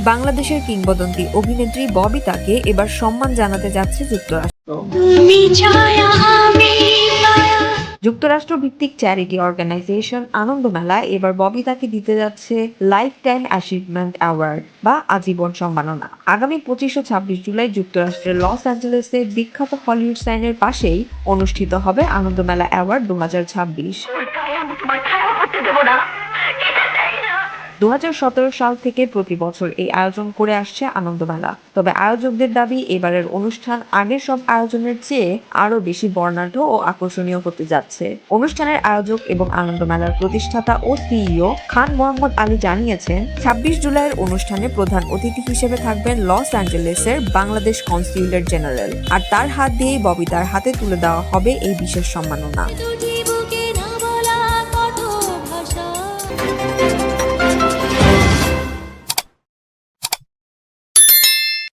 বাংলাদেশের কিংবদন্তি অভিনেত্রী ববিতাকে এবার সম্মান জানাতে যাচ্ছে যুক্তরাষ্ট্র। যুক্তরাষ্ট্র ভিত্তিক চ্যারিটি অর্গানাইজেশন আনন্দমেলা এবার ববিতাকে দিতে যাচ্ছে লাইফ টাইম অ্যাচিভমেন্ট অ্যাওয়ার্ড বা আজীবন সম্মাননা। আগামী 25 ও 26 জুলাই যুক্তরাষ্ট্রের লস অ্যাঞ্জেলেসে বিখ্যাত হলিউড সাইনের পাশেই অনুষ্ঠিত হবে আনন্দমেলা অ্যাওয়ার্ড 2026। 2017 সাল থেকে প্রতি বছর এই আয়োজন করে আসছে আনন্দমেলা। তবে আয়োজকদের দাবি, এবারের অনুষ্ঠান আগের সব আয়োজনের চেয়ে আরো বেশি বর্ণাঢ্য ও আকর্ষণীয় হতে যাচ্ছে। অনুষ্ঠানের আয়োজক এবং আনন্দমেলার প্রতিষ্ঠাতা ও সিইও খান মোহাম্মদ আলী জানিয়েছেন, 26 জুলাইয়ের অনুষ্ঠানে প্রধান অতিথি হিসেবে থাকবেন লস অ্যাঞ্জেলেসের বাংলাদেশ কনসুলেট জেনারেল, আর তার হাত দিয়েই ববিতার হাতে তুলে দেওয়া হবে এই বিশেষ সম্মাননা।